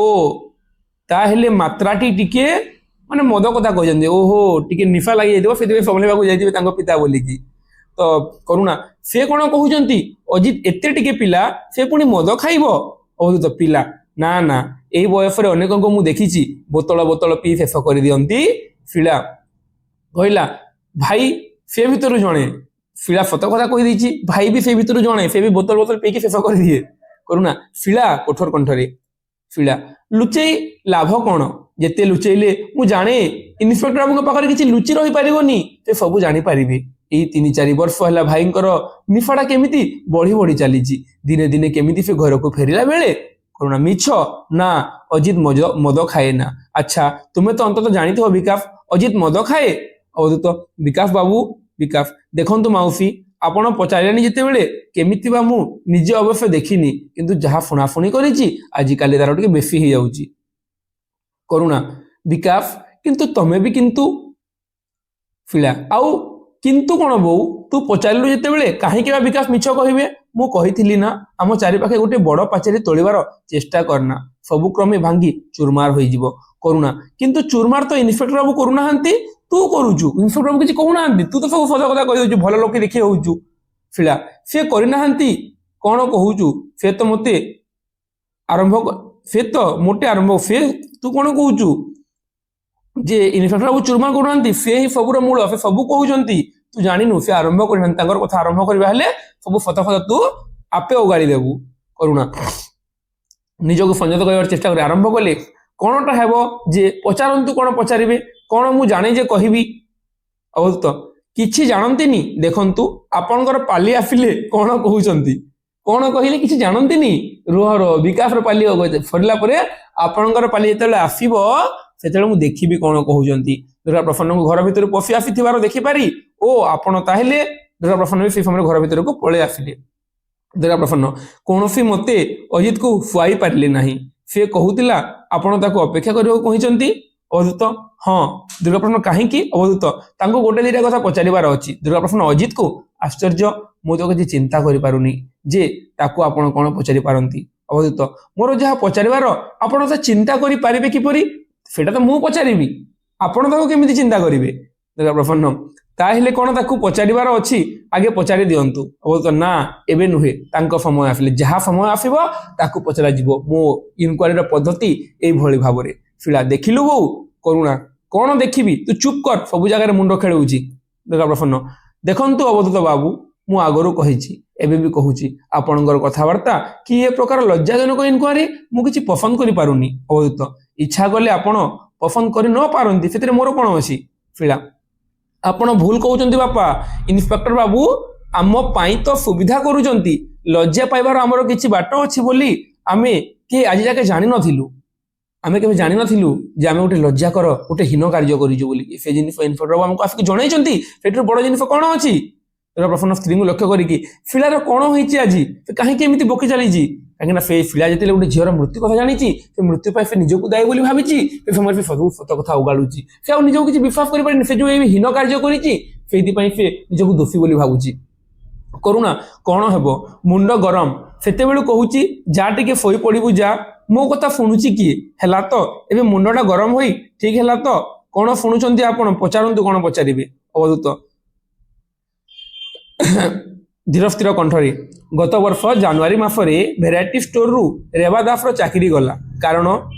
ତାହେଲେ ମାତ୍ରାଟି ଟିକେ ମାନେ ମଦ କଥା କହିଛନ୍ତି ଓହୋ ଟିକେ ନିଶା ଲାଗି ଯାଇଥିବ ସେଥିପାଇଁ ସମ୍ଭାଳିବାକୁ ଯାଇଥିବେ ତାଙ୍କ ପିତା ବୋଲିକି ତ କରୁଣା ସେ କଣ କହୁଛନ୍ତି ଅଜିତ ଏତେ ଟିକେ ପିଲା ସେ ପୁଣି ମଦ ଖାଇବ ଅବଧୂତ ପିଲା ନା ନା ଏଇ ବୟସରେ ଅନେକଙ୍କୁ ମୁଁ ଦେଖିଛି ବୋତଳ ବୋତଳ ପିଇ ଶେଷ କରିଦିଅନ୍ତି ଶିଳା କହିଲା ଭାଇ ସେ ଭିତରୁ ଜଣେ ଶିଳା ସତ କଥା କହିଦେଇଛି ଭାଇ ବି ସେ ଭିତରୁ ଜଣେ ସେ ବି ବୋତଲ ବୋତଲ ପିଇକି ଶେଷ କରିଦିଏ କରୁଣା ଶିଳା କଠୋର କଣ୍ଠରେ ଶିଳା ଲୁଚେଇ ଲାଭ କଣ ଯେତେ ଲୁଚେଇଲେ ମୁଁ ଜାଣେ ଇନ୍ସପେକ୍ଟର ବାବୁଙ୍କ ପାଖରେ କିଛି ଲୁଚି ରହିପାରିବନି ସେ ସବୁ ଜାଣିପାରିବେ ଏଇ 3-4 ବର୍ଷ ହେଲା ଭାଇଙ୍କର ନିଶାଟା କେମିତି ବଢି ବଢି ଚାଲିଛି ଦିନେ ଦିନେ କେମିତି ସେ ଘରକୁ ଫେରିଲା ବେଳେ କରୁଣା ମିଛ ନା ଅଜିତ ମଦ ଖାଏ ନା ଆଚ୍ଛା ତୁମେ ତ ଅନ୍ତତଃ ଜାଣିଥିବ ବିକାଶ ଅଜିତ ମଦ ଖାଏ ଅବଧୂତ ବିକାଶ ବାବୁ ବିକାଶ ଦେଖନ୍ତୁ ମାଉସୀ ଆପଣ ପଚାରିଲେନି ଯେତେବେଳେ କେମିତି ବା ମୁଁ ନିଜେ ଅବଶ୍ୟ ଦେଖିନି କିନ୍ତୁ ଯାହା ଶୁଣାଶୁଣି କରିଛି ଆଜିକାଲି ତାର ଟିକେ ବେଶୀ ହେଇଯାଉଛି କରୁଣା ବିକାଶ କିନ୍ତୁ ତମେ ବି କିନ୍ତୁ ଶିଳା ଆଉ କିନ୍ତୁ କଣ ବୋଉ ତୁ ପଚାରିଲୁ ଯେତେବେଳେ କାହିଁକି ବା ବିକାଶ ମିଛ କହିବେ ମୁଁ କହିଥିଲି ନା ଆମ ଚାରିପାଖେ ଗୋଟେ ବଡ ପାଚେରୀ ତୋଳିବାର ଚେଷ୍ଟା କରନା ସବୁ କ୍ରମେ ଭାଙ୍ଗି ଚୁରମାର ହୋଇଯିବ କରୁଣା କିନ୍ତୁ ଚୁରମାର ତ ଇନ୍ସପେକ୍ଟର ବାବୁ କରୁନାହାନ୍ତି ତୁ କରୁଛୁ ଇନ୍ସପେକ୍ଟର ବାବୁ କିଛି କହୁନାହାନ୍ତି ତୁ ତ ସବୁ ସଦା କଥା କହିଦେଉଛୁ ଭଲ ଲୋକେ ଦେଖି ହଉଛୁ ଶିଳା ସେ କରିନାହାନ୍ତି କଣ କହୁଛୁ ସେ ତ ମୋଟେ ଆରମ୍ଭ ସେ ତୁ କଣ କହୁଛୁ ଯେ ଇନ୍ସପେକ୍ଟର ବାବୁ ଚୁରମାର କରୁନାହାନ୍ତି ସେ ହିଁ ସବୁର ମୂଳ ସେ ସବୁ କହୁଛନ୍ତି ତୁ ଜାଣିନୁ ସେ ଆରମ୍ଭ କରିନାହାନ୍ତି ତାଙ୍କର କଥା ଆରମ୍ଭ କରିବା ହେଲେ ସବୁ ଫତ ତୁ ଆପେ ଓଗାଳି ଦେବୁ କରୁଣା ନିଜକୁ ସଂଯତ କରିବାର ଚେଷ୍ଟା କରି ଆରମ୍ଭ କଲେ କଣଟା ହେବ ଯେ ପଚାରନ୍ତୁ କଣ ପଚାରିବେ କଣ ମୁଁ ଜାଣେ ଯେ କହିବି ଅବଧୂତ କିଛି ଜାଣନ୍ତିନି ଦେଖନ୍ତୁ ଆପଣଙ୍କର ପାଲି ଆସିଲେ କଣ କହୁଛନ୍ତି କଣ କହିଲେ କିଛି ଜାଣନ୍ତିନି ରୁହ ବିକାଶର ପାଲି ସରିଲା ପରେ ଆପଣଙ୍କର ପାଲି ଯେତେବେଳେ ଆସିବ ସେତେବେଳେ ମୁଁ ଦେଖିବି କଣ କହୁଛନ୍ତି ଦୁର୍ଗା ପ୍ରସନ୍ନଙ୍କୁ ଘର ଭିତରୁ ପଶି ଆସିଥିବାର ଦେଖିପାରି ଓ ଆପଣ ତାହେଲେ ଦୁର୍ଗା ପ୍ରସନ୍ନ ବି ସେଇ ସମୟରେ ଘର ଭିତରକୁ ପଳେଇ ଆସିଲେ ଦୁର୍ଗା ପ୍ରସନ୍ନ କୌଣସି ମତେ ଅଜିତକୁ ଶୁଆଇ ପାରିଲେ ନାହିଁ ସେ କହୁଥିଲା ଆପଣ ତାକୁ ଅପେକ୍ଷା କରିବାକୁ କହିଛନ୍ତି ଅବଧୂତ ହଁ ଦୁର୍ଗା ପ୍ରସନ୍ନ କାହିଁକି ଅବଧୂତ ତାଙ୍କୁ ଗୋଟେ ଦିଟା କଥା ପଚାରିବାର ଅଛି ଦୁର୍ଗା ପ୍ରସନ୍ନ ଅଜିତକୁ ଆଶ୍ଚର୍ଯ୍ୟ ମୁଁ ତ କିଛି ଚିନ୍ତା କରିପାରୁନି ଯେ ତାକୁ ଆପଣ କଣ ପଚାରି ପାରନ୍ତି ଅବଧୂତ ମୋର ଯାହା ପଚାରିବାର ଆପଣ ତ ଚିନ୍ତା କରିପାରିବେ କିପରି ସେଟା ତ ମୁଁ ପଚାରିବି ଆପଣ ତାକୁ କେମିତି ଚିନ୍ତା କରିବେ ଦୁର୍ଗା ପ୍ରସନ୍ନ ତାହେଲେ କଣ ତାକୁ ପଚାରିବାର ଅଛି ଆଗେ ପଚାରି ଦିଅନ୍ତୁ ଅବଧୂତ ନା ଏବେ ନୁହେଁ ତାଙ୍କ ସମୟ ଆସିଲେ ଯାହା ସମୟ ଆସିବ ତାକୁ ପଚରାଯିବ ମୋ ଇନକ୍ୱାରିର ପଦ୍ଧତି ଏଇଭଳି ଭାବରେ ଶିଳା ଦେଖିଲୁ ବୋଉ କରୁଣା କଣ ଦେଖିବି ତୁ ଚୁପ୍ କର ସବୁ ଜାଗାରେ ମୁଣ୍ଡ ଖେଳଉଛି ଦୁର୍ଗା ପ୍ରସନ୍ନ ଦେଖନ୍ତୁ ଅବଧୂତ ବାବୁ ମୁଁ ଆଗରୁ କହିଛି ଏବେ ବି କହୁଛି ଆପଣଙ୍କର କଥାବାର୍ତ୍ତା କି ଏ ପ୍ରକାର ଲଜ୍ଜାଜନକ ଇନକ୍ୱାରି ମୁଁ କିଛି ପସନ୍ଦ କରିପାରୁନି ଅବଧୂତ ଇଚ୍ଛା କଲେ ଆପଣ ପସନ୍ଦ କରି ନ ପାରନ୍ତି ସେଥିରେ ମୋର କଣ ଅଛି ଶିଳା ଆପଣ ଭୁଲ କହୁଛନ୍ତି ବାପା ଇନ୍ସପେକ୍ଟର ବାବୁ ଆମ ପାଇଁ ତ ସୁବିଧା କରୁଛନ୍ତି ଲଜ୍ଜା ପାଇବାର ଆମର କିଛି ବାଟ ଅଛି ବୋଲି ଆମେ କି ଆଜି ଯାକେ ଜାଣିନଥିଲୁ ଆମେ କେବେ ଜାଣିନଥିଲୁ ଯେ ଆମେ ଗୋଟେ ଲଜ୍ଜାକର ଗୋଟେ ହୀନ କାର୍ଯ୍ୟ କରିଛୁ ବୋଲି ସେ ଜିନିଷ ଇନ୍ସପେକ୍ଟର ବାବୁ ଆମକୁ ଆସିକି ଜଣାଇଛନ୍ତି ସେଠାରୁ ବଡ ଜିନିଷ କଣ ଅଛି ଦୁର୍ଗା ପ୍ରସନ୍ନ ସ୍ତ୍ରୀଙ୍କୁ ଲକ୍ଷ୍ୟ କରିକି ଶିଳାର କଣ ହେଇଛି ଆଜି ସେ କାହିଁକି ଏମିତି ବକି ଚାଲିଛି କାହିଁକିନା ସେ ଶିଳା ଯେତେବେଳେ ଗୋଟେ ଝିଅର ମୃତ୍ୟୁ କଥା ଜାଣିଛି ସେ ମୃତ୍ୟୁ ପାଇଁ ସେ ନିଜକୁ ଦାୟୀ ବୋଲି ଭାବିଛି ସେ ସମୟରେ ସେ ସବୁ ସତ କଥା ଉଗାଳୁଛି ସେ ଆଉ ନିଜକୁ କିଛି ବିଶ୍ୱାସ କରିପାରିନି ସେ ଯୋଉ ଏହି ହୀନ କାର୍ଯ୍ୟ କରିଛି ସେଇଥିପାଇଁ ସେ ନିଜକୁ ଦୋଷୀ ବୋଲି ଭାବୁଛି କରୁଣା କଣ ହେବ ମୁଣ୍ଡ ଗରମ ସେତେବେଳୁ କହୁଛି ଯା ଟିକେ ଶୋଇ ପଡିବୁ ଯା ମୋ କଥା ଶୁଣୁଛି କିଏ ହେଲା ତ ଏବେ ମୁଣ୍ଡଟା ଗରମ ହୋଇ ଠିକ ହେଲା ତ କଣ ଶୁଣୁଛନ୍ତି ଆପଣ ପଚାରନ୍ତୁ କଣ ପଚାରିବେ ଅବଧୂତ ଧୀରସ୍ଥିର କଣ୍ଠରେ ଗତ ବର୍ଷ ଜାନୁଆରୀ ମାସରେ ଭେରାଇଟି ଷ୍ଟୋରରୁ ରେବା ଦାସର ଚାକିରି ଗଲା କାରଣ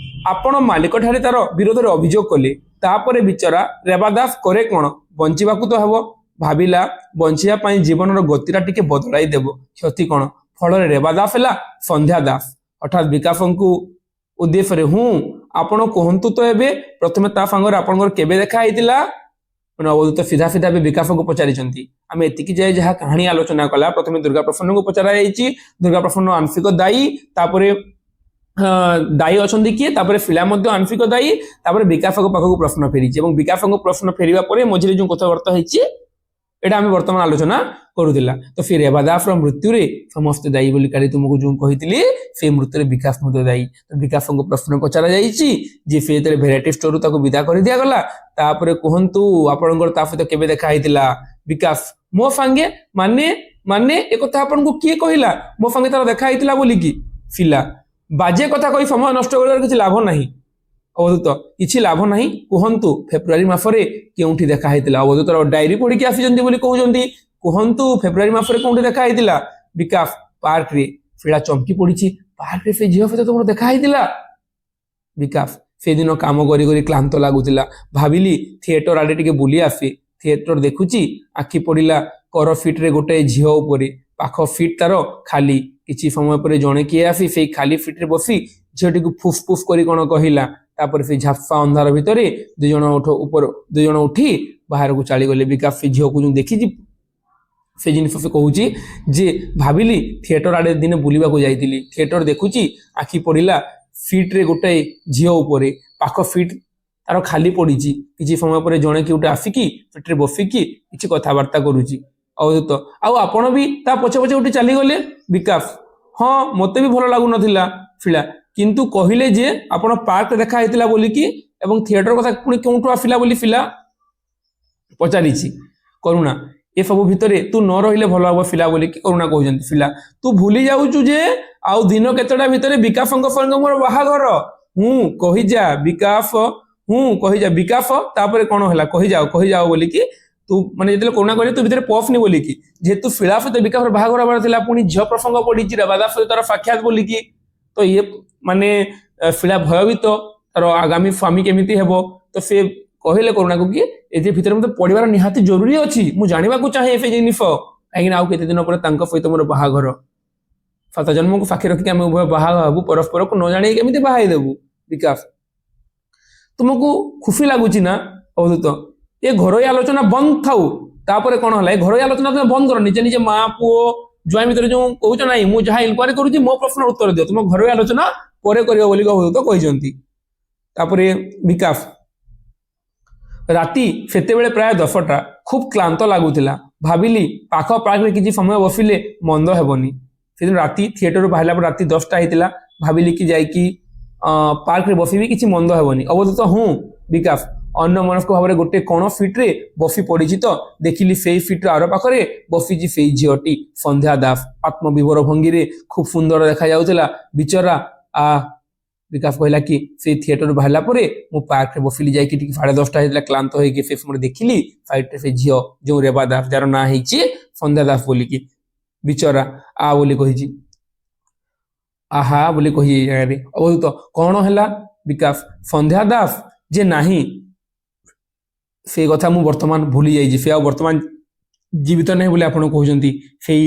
ଆପଣ ମାଲିକଠାରେ ତାର ବିରୋଧରେ ଅଭିଯୋଗ କଲେ ତାପରେ ବିଚରା ରେବା ଦାସ କରେ କଣ ବଞ୍ଚିବାକୁ ତ ହେବ ଭାବିଲା ବଞ୍ଚିବା ପାଇଁ ଜୀବନର ଗତିଟା ଟିକେ ବଦଳାଇ ଦେବ କ୍ଷତି କଣ ଫଳରେ ରେବା ଦାସ ହେଲା ସନ୍ଧ୍ୟା ଦାସ ହଠାତ୍ ବିକାଶଙ୍କୁ ଉଦ୍ଦେଶ୍ୟରେ ଆପଣ କୁହନ୍ତୁ ତ ଏବେ ପ୍ରଥମେ ତା ସାଙ୍ଗରେ ଆପଣଙ୍କର କେବେ ଦେଖା ହେଇଥିଲା ମାନେ ଅବଧୂତ ସିଧା ସିଧା ଏବେ ବିକାଶଙ୍କୁ ପଚାରିଛନ୍ତି ଆମେ ଏତିକି ଯାଏ ଯାହା କାହାଣୀ ଆଲୋଚନା କଲା ପ୍ରଥମେ ଦୁର୍ଗା ପ୍ରସନ୍ନଙ୍କୁ ପଚରା ଯାଇଛି ଦୁର୍ଗା ପ୍ରସନ୍ନ ଆଂଶିକ ଦାୟୀ ତାପରେ ଦାୟୀ ଅଛନ୍ତି କିଏ, ତାପରେ ଫିଲା ମଧ୍ୟ ଆଂଶିକ ଦାୟୀ, ତାପରେ ବିକାଶଙ୍କ ପାଖକୁ ପ୍ରଶ୍ନ ଫେରିଛି ଏବଂ ବିକାଶଙ୍କ ପ୍ରଶ୍ନ ଫେରିବା ପରେ ମଝିରେ ଯୋଉ କଥାବାର୍ତ୍ତା ହେଇଛି এটা আমি বর্তমান আলোচনা করুলা। তো ফির রেবাদাফর মৃত্যুরে সমস্ত দায়ী বলি কালি তুমକୁ ଯୋଉ କହିଥିଲି সেই মৃত্যুরে বিকাশ ମଧ୍ୟ দায়ী। তো বিকাশଙ୍କ ପ୍ରଶ୍ନ ପଚରା ଯାଇଛି ଯେ ସେ ଯେତେବେଳେ ଭେରାଇଟି ଷ୍ଟୋରରୁ ତାକୁ ବିଦା କରି ଦିଆଗଲା ତାପରେ କୁହନ୍ତୁ ଆପଣଙ୍କର ତା ସହିତ କେବେ ଦେଖା ହେଇଥିଲା ବିକାଶ ମୋ ସାଙ୍ଗେ ମାନେ ମାନେ ଏ କଥା ଆପଣଙ୍କୁ କିଏ କହିଲା ମୋ ସାଙ୍ଗେ ତାର ଦେଖା ହେଇଥିଲା ବୋଲିକି ଫିଲା ବାଜେ କଥା କହି ସମୟ ନଷ୍ଟ କରିବାର କିଛି ଲାଭ ନାହିଁ। ଅବଧୂତ କିଛି ଲାଭ ନାହିଁ କୁହନ୍ତୁ ଫେବୃଆରୀ ମାସରେ କେଉଁଠି ଦେଖା ହେଇଥିଲା। ଅବଧୂତର ଡାଏରୀ ପଢିକି ଆସିଛନ୍ତି ବୋଲି କହୁଛନ୍ତି କୁହନ୍ତୁ ଫେବୃଆରୀ ମାସରେ କେଉଁଠି ଦେଖା ହେଇଥିଲା ବିକାଶ ପାର୍କରେ। ଫିଳା ଚମକି ପଡିଛି ପାର୍କରେ ସେ ଝିଅ ସହିତ ତମର ଦେଖା ହେଇଥିଲା। ବିକାଶ ସେଦିନ କାମ କରି କରି କ୍ଳାନ୍ତ ଲାଗୁଥିଲା ଭାବିଲି ଥିଏଟର ଆଡେ ଟିକେ ବୁଲି ଆସେ। ଥିଏଟର ଦେଖୁଛି ଆଖି ପଡିଲା କର ଫିଟରେ ଗୋଟାଏ ଝିଅ ଉପରେ ପାଖ ଫିଟ ତାର ଖାଲି। କିଛି ସମୟ ପରେ ଜଣେ କିଏ ଆସି ସେଇ ଖାଲି ଫିଟରେ ବସି ଝିଅଟିକୁ ଫୁସ୍ ଫୁସ୍ କରି କଣ କହିଲା। ତାପରେ ସେ ଝାପ୍ସା ଅନ୍ଧାର ଭିତରେ ଦୁଇ ଜଣ ଉଠି ବାହାରକୁ ଚାଲିଗଲେ। ବିକାଶ ସେ ଝିଅକୁ ଯୋଉ ଦେଖିଛି ସେ ଜିନିଷ ସେ କହୁଛି ଯେ ଭାବିଲି ଥିଏଟର ଆଡେ ଦିନେ ବୁଲିବାକୁ ଯାଇଥିଲି ଥିଏଟର ଦେଖୁଛି ଆଖି ପଡିଲା ଫିଟରେ ଗୋଟାଏ ଝିଅ ଉପରେ ପାଖ ଫିଟ ତାର ଖାଲି ପଡିଛି। କିଛି ସମୟ ପରେ ଜଣେ କି ଗୋଟେ ଆସିକି ଫିଟରେ ବସିକି କିଛି କଥାବାର୍ତ୍ତା କରୁଛି। ଅବଧୂତ ଆଉ ଆପଣ ବି ତା ପଛେ ପଛେ ଉଠି ଚାଲିଗଲେ। ବିକାଶ ହଁ ମତେ ବି ଭଲ ଲାଗୁନଥିଲା ଫିଳା କିନ୍ତୁ କହିଲେ ଯେ ଆପଣ ପାର୍କ ଦେଖା ହେଇଥିଲା ବୋଲିକି ଏବଂ ଥିଏଟର କଥା ପୁଣି କେଉଁଠୁ ଆସିଲା ବୋଲି ଫିଲା ପଚାରିଛି। କରୁଣା ଏସବୁ ଭିତରେ ତୁ ନ ରହିଲେ ଭଲ ହବ ଫିଲା ବୋଲିକି କରୁଣା କହୁଛନ୍ତି। ଫିଲା ତୁ ଭୁଲି ଯାଉଛୁ ଯେ ଆଉ ଦିନ କେତେଟା ଭିତରେ ବିକାଶଙ୍କ ସঙ্গে ମୋର ବାହାଘର। କହିଯା ବିକାଶ କହିଯା ବିକାଶ ତାପରେ କଣ ହେଲା କହିଯାଅ ବୋଲିକି ତୁ ମାନେ ଯେତେବେଳେ କରୁଣା କହିଲେ ତୁ ଭିତରେ ପଫନି ବୋଲିକି ଯେହେତୁ ଫିଳା ସହିତ ବିକାଶର ବାହାଘର ହବାର ଥିଲା ପୁଣି ଝିଅ ପ୍ରସଙ୍ଗ ପଡିଛି ରେବାଦା ସହିତ ତାର ସାକ୍ଷାତ ବୋଲିକି ତ ଇଏ ମାନେ ଫିଳା ଭୟଭୀତ ତାର ଆଗାମୀ ସ୍ୱାମୀ କେମିତି ହେବ। ତ ସେ କହିଲେ କରୁଣାକୁ କି ଏଥି ଭିତରେ ମତେ ପଢିବାର ନିହାତି ଜରୁରୀ ଅଛି ମୁଁ ଜାଣିବାକୁ ଚାହେଁ ସେ ଜିନିଷ କାହିଁକିନା ଆଉ କେତେ ଦିନ ପରେ ତାଙ୍କ ସହିତ ମୋର ବାହାଘର 7 ଜନ୍ମକୁ ସାକ୍ଷୀ ରଖିକି ଆମେ ଉଭୟ ବାହା ହେବୁ ପରସ୍ପରକୁ ନ ଜାଣି କେମିତି ବାହା ହେଇଦେବୁ। ବିକାଶ ତୁମକୁ ଖୁସି ଲାଗୁଛି ନା। ଅବଧୂତ ଏ ଘରୋଇ ଆଲୋଚନା ବନ୍ଦ ଥାଉ। ତାପରେ କଣ ହେଲା ଏ ଘରୋଇ ଆଲୋଚନା ତୁମେ ବନ୍ଦ କର ନିଜେ ନିଜେ ମା ପୁଅ ଜ୍ୱାଇଁ ଭିତରେ ଯୋଉ କହୁଛ ନାହିଁ ମୁଁ ଯାହା ଇନକ୍ୱାରି କରୁଛି ମୋ ପ୍ରଶ୍ନର ଉତ୍ତର ଦିଅ ତୁମ ଘରୋଇ ଆଲୋଚନା ପରେ କରିବ ବୋଲି ଅବଧୂତ କହିଛନ୍ତି। ତାପରେ ବିକାଶ ରାତି ସେତେବେଳେ ପ୍ରାୟ 10ଟା ଖୁବ୍ କ୍ଳାନ୍ତ ଲାଗୁଥିଲା ଭାବିଲି ପାଖ ପାର୍କରେ କିଛି ସମୟ ବସିଲେ ମନ୍ଦ ହେବନି। ସେଦିନ ରାତି ଥିଏଟରରୁ ବାହାରିଲା ପରେ ରାତି 10ଟା ହେଇଥିଲା ଭାବିଲି କି ଯାଇକି ପାର୍କରେ ବସିବି କିଛି ମନ୍ଦ ହେବନି। ଅବଧୂତ ବିକାଶ ଅନ୍ୟମନସ୍କ ଭାବରେ ଗୋଟେ କଣ ଫିଟରେ ବସି ପଡିଛି ତ ଦେଖିଲି ସେଇ ଫିଟର ଆର ପାଖରେ ବସିଛି ସେଇ ଝିଅଟି ସନ୍ଧ୍ୟା ଦାସ ଆତ୍ମବିଭୋର ଭଙ୍ଗୀରେ ଖୁବ୍ ସୁନ୍ଦର ଦେଖାଯାଉଥିଲା ବିଚରା। ବିକାଶ କହିଲା କି ସେଇ ଥିଏଟରରୁ ବାହାରିଲା ପରେ ମୁଁ ପାର୍କରେ ବସିଲି ଯାଇକି ଟିକେ 10:30 ହେଇଥିଲା କ୍ଳାନ୍ତ ହେଇକି ସେ ସମୟରେ ଦେଖିଲି ସାଇଟରେ ସେ ଝିଅ ଯୋଉ ରେବା ଦାସ ଯାର ନାଁ ହେଇଛି ସନ୍ଧ୍ୟା ଦାସ ବୋଲିକି ବିଚରା ବୋଲି କହିଛି ଆହା ବୋଲି କହି ଜାଗାରେ। ଅବଧୂତ କଣ ହେଲା ବିକାଶ ସନ୍ଧ୍ୟା ଦାସ ଯେ ନାହିଁ ସେଇ କଥା ମୁଁ ବର୍ତ୍ତମାନ ଭୁଲି ଯାଇଛି ସେ ଆଉ ବର୍ତ୍ତମାନ ଜୀବିତ ନାହିଁ ବୋଲି ଆପଣ କହୁଛନ୍ତି ସେଇ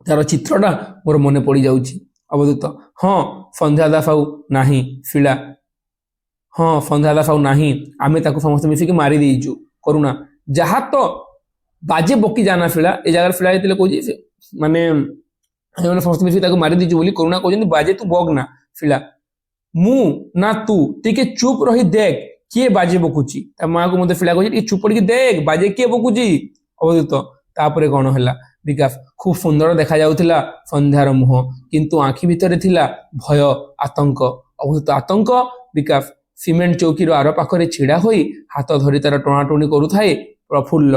ତାର ଚିତ୍ରଟା ମୋର ମନେ ପଡିଯାଉଛି। ଅବଧୂତ ସନ୍ଧ୍ୟା ଦାସ ଆଉ ନାହିଁ ଫିଳା ସନ୍ଧ୍ୟା ଦାସ ଆଉ ନାହିଁ ଆମେ ତାକୁ ସମସ୍ତେ ମିଶିକି ମାରି ଦେଇଛୁ। କରୁଣା ଯାହା ତ ବାଜେ ବକି ଜାନା ଫିଳା ଏ ଜାଗାରେ ଫିଳା ହେଇଥିଲେ କହୁଛି ମାନେ ଆମେ ସମସ୍ତେ ମିଶିକି ତାକୁ ମାରି ଦେଇଛୁ ବୋଲି କରୁଣା କହୁଛନ୍ତି ବାଜେ ତୁ ବଗ ନା ଫିଳା ମୁଁ ନା ତୁ ଟିକେ ଚୁପ ରହି ଦେଖ କିଏ ବାଜେ ବକୁଛି। ତା ମାଆକୁ ମତେ ଫିଳା କହୁଛି ଟିକେ ଚୁପ ପଡିକି ଦେଖ ବାଜେ କିଏ ବକୁଛି। ଅବଧୂତ ତାପରେ କଣ ହେଲା ବିକାଶ ଖୁବ୍ ସୁନ୍ଦର ଦେଖାଯାଉଥିଲା ସନ୍ଧ୍ୟାର ମୁହଁ କିନ୍ତୁ ଆଖି ଭିତରେ ଥିଲା ଭୟ ଆତଙ୍କ। ଅବଧୂତ ଆତଙ୍କ ବିକାଶ ସିମେଣ୍ଟ ଚୌକିର ଆର ପାଖରେ ଛିଡା ହୋଇ ହାତ ଧରି ତାର ଟଣାଟଣି କରୁଥାଏ ପ୍ରଫୁଲ୍ଲ।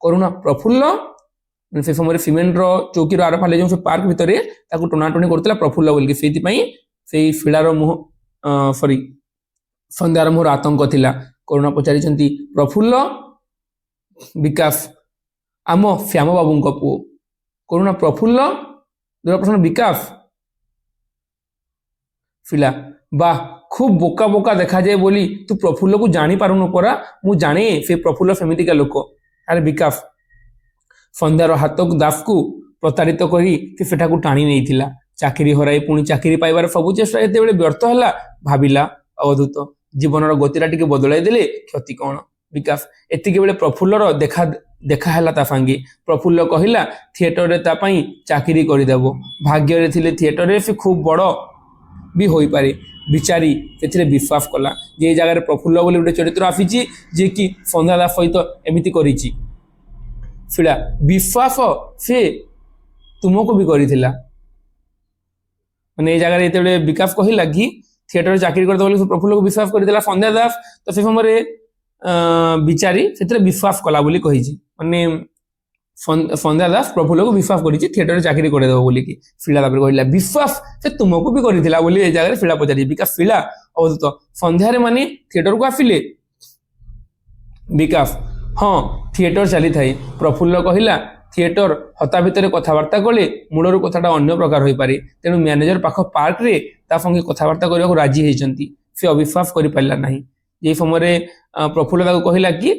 କରୁଣା ପ୍ରଫୁଲ୍ଲ ସେ ସମୟରେ ସିମେଣ୍ଟର ଚୌକିର ଆର ଫାଲେ ଯୋଉ ପାର୍କ ଭିତରେ ତାକୁ ଟଣାଟଣି କରୁଥିଲା ପ୍ରଫୁଲ୍ଲ ବୋଲିକି ସେଇଥିପାଇଁ ସେଇ ଫିଳାର ମୁହଁ ସନ୍ଧ୍ୟାର ମୁହଁର ଆତଙ୍କ ଥିଲା। କରୁଣା ପଚାରିଛନ୍ତି ପ୍ରଫୁଲ୍ଲ ବିକାଶ ଆମ ଶ୍ୟାମ ବାବୁଙ୍କ ପୁଅ। କରୁଣା ପ୍ରଫୁଲ୍ଲ ପ୍ରଶ୍ନ ବିକାଶ ଫିଲା ବାଃ ଖୁବ୍ ବୋକା ବୋକା ଦେଖାଯାଏ ବୋଲି ତୁ ପ୍ରଫୁଲ୍ଲକୁ ଜାଣିପାରୁନୁ ପରା ମୁଁ ଜାଣେ ସେ ପ୍ରଫୁଲ୍ଲ ସେମିତିକା ଲୋକ। ଆରେ ବିକାଶ ସନ୍ଧ୍ୟାର ହାତକୁ ଦାସକୁ ପ୍ରତାରିତ କରି ସେ ସେଠାକୁ ଟାଣି ନେଇଥିଲା ଚାକିରି ହରାଇ ପୁଣି ଚାକିରି ପାଇବାର ସବୁ ଚେଷ୍ଟା ଯେତେବେଳେ ବ୍ୟର୍ଥ ହେଲା ଭାବିଲା ଅବଧୂତ ଜୀବନର ଗତିଟା ଟିକେ ବଦଳାଇ ଦେଲେ କ୍ଷତି କଣ। ବିକାଶ ଏତିକି ବେଳେ ପ୍ରଫୁଲ୍ଲର ଦେଖା ହେଲା ତା ସାଙ୍ଗେ। ପ୍ରଫୁଲ୍ଲ କହିଲା ଥିଏଟରରେ ତା ପାଇଁ ଚାକିରି କରିଦେବ ଭାଗ୍ୟରେ ଥିଲେ ଥିଏଟରରେ ସେ ଖୁବ୍ ବଡ଼ भी होई पारे बिचारी से विश्वास कला जे जगह प्रफुल्ल बोली गोटे चरित्र आसी जे कि सन्ध्या दास सहित एमती करी फिड़ा विश्वास से तुमको भी करिथिला माने जगह ये विकास कहला कि थिएटर चाकरी करते बोली प्रफुल्ल को विश्वास करथिला सन्ध्या दास तो से समय बिचारी से विश्वास कला बोली कही माने सन्ध्या दास प्रफुल्ल को विश्वास करी थिएटर चाकरी करदेव बोली कि फिड़ा कहला विश्वास से तुमको भी करिथिला बोली ए जगह फिड़ा पचारि विकास फिड़ा अवधूत सन्ध्यारे माने थिएटर को आसिले विकास हाँ थिएटर चली थाई प्रफुल्ल कहला थिएटर हता भितर कथबार्ता कले मूलर कथाटा अन्य प्रकार हो पारे तेणु मैनेजर पाख पार्क रे ता संगे कथबार्ता करने को राजी होती से अविश्वास कर पारा ना ये समय प्रफुल्ल कहला कि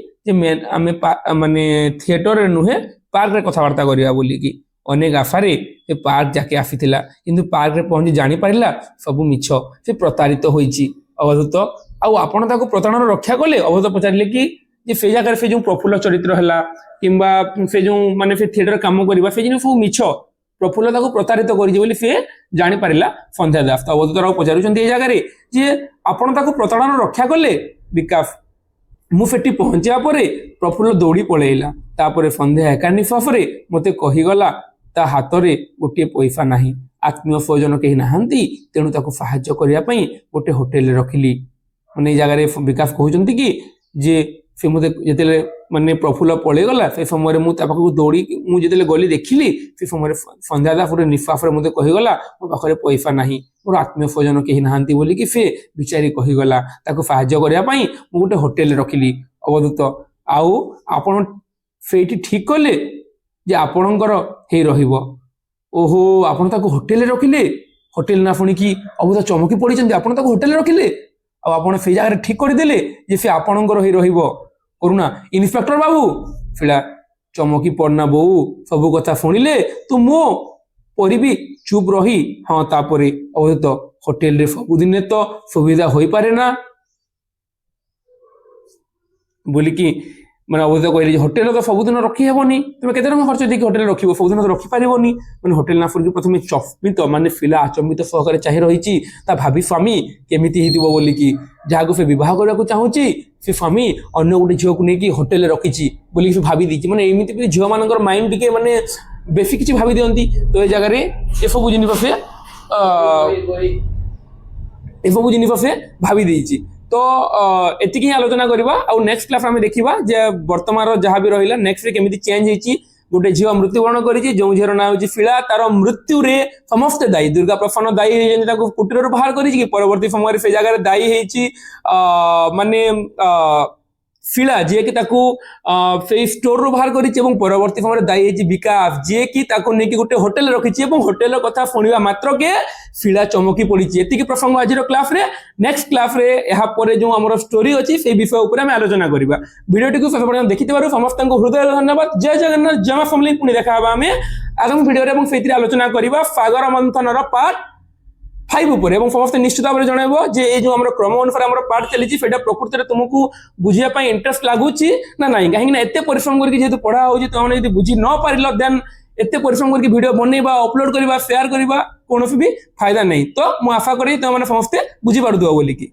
आमे माने थिएटर नुहे पार्क रे कथबार्ता करिया बोली कि अनेक आशारे से पार्क जाके आसीथिला किंतु पार्क रे पहुंची जानी पारिला सबु मिछ से प्रतारित होईची अवधूत आउ आपण ताको प्रतारण रक्षा कले अवधूत पचारिले कि जे से जगह से जो प्रफुल्ल चरित्र है किंबा से जो माने से थिएटर काम करवा से जिन सब मिछ प्रफुल्ल ताको प्रतारित करिजे बोली से जानि पारिला सन्ध्या दास तो अवधूत राव पचारुचंती ए जगह जे आपण ताको प्रतारण रक्षा कले विकास मु सेठी पहुंचा परे प्रफुल्ल दौड़ी पळेइला तापरे सन्ध्या एका निश्वास रे मते कहिगला ता हाथ रे गोटे पैसा नाही आत्मीय स्वजन केही नाहंती तेणु ताको सहाय्य करिया पई गोटे होटल रे रखिली माने जगह विकास कहउचंती कि जे से मते जेतेले माने प्रफुल्ल पळेगला से समय मु ता पाखु दौड़ी मु जेतेले गली देखिली से समय सन्ध्या दास गोटे निश्वास रे मते कहिगला मो पाखरे पैसा नाही मोर आत्मीय स्वजन केही नाहंती बोली कि से बिचारी कहिगला ताको सहाय्य करिया पई मु गोटे होटल रे रखिली अवधूत आउ आपण सेठी ठीक कले जे आपणकर हे रहिबो ओहो आपण ताको होटल रे रखिले होटल ना सुनी कि अवधूत चमकी पड़िचंती आपण ताको होटल रे रखिले आ आपण से जगह ठीक कर देले जे से आपणकर हे रहिबो करुणा इन्स्पेक्टर बाबू फिला चमकी पड़ना बो सब कथा शुणिले तू मो परी भी चुप रही हाँ तापरे अवधूत होटल रे सबुदिन तो सुविधा हो पारे ना बोली कि मैंने अवधूत कहले होटेल तो सबुदिन रखी हेबनी तुम केते टका खर्च देकी होटेल रखिबो सबुदिन तो रखी पारिबोनी मैंने होटेल ना फुरकी प्रथमे चफित माने फिला अचंबित सहकारे चाहि रहिची ता भाभी स्वामी केमिति हिदिबो बोली कि जहाको से विवाह करबा को चाहूची से स्वामी अन्य गोटे झियो को नेकी होटेल रखिची बोली से भाभी दीची माने एमिति भी झियो मानकर माइंड टिके माने बेसी किछि भाभी दियंती तो ए जगह रे ए सब जिनिस से ए सब जिनिस से भाभी देइची तो एति ही आलोचना करबा आ नेक्स्ट क्लास में देखिबा जे वर्तमान जहाँ भी रहिला नेक्स्ट रे केमिति चेंज हेची गोटे झियो मृत्युवरण करिछि जो झियर ना होछि फिला तार मृत्यु रे समस्त दायी दुर्गा प्रसन्न दायी हेजेन ताको कुटीर बाहर करिछि कि परवर्ती समय से जगह दायी हेछि माने फिला जे कि ताको से स्टोर रो बाहर करिछि एवं परवर्ती समय दायी हेछि विकास जे कि ताको नेकी गोटे होटल रखिछि एवं होटल कथा सुनिबा मात्र के फिला चमकी पड़िछि एति कि प्रसंग आज रो क्लास रे नेक्स्ट क्लास रे एहा परे जो हमर स्टोरी अछि से विषय ऊपर हम आलोचना करबा वीडियो टिको सबसे पहले देखिथिबारु समस्त को हृदय धन्यवाद जय जगन्नाथ जमा फैमिली पुनी देखा हबा हमें आगामी वीडियो रे एवं सेति आलोचना करबा सागर मंथन रो पार्ट 5 ऊपर एवं समस्त निश्चित भाव जनइबो जे ए जो हमर क्रम अनुसार हमर पार्ट चलीछि सेटा प्रकृति रे तुमको बुझिया पई इंटरेस्ट लागुछि ना नाही काहे कि ना एते परिश्रम करके जेतु पढ़ा होछि तमने यदि बुझि न पारिलो देन एते परिश्रम करके वीडियो बनैबा अपलोड करबा शेयर करबा कोनोसी भी फायदा नहीं तो मु आशा करी तमने समस्त बुझि पारदुआ बोली कि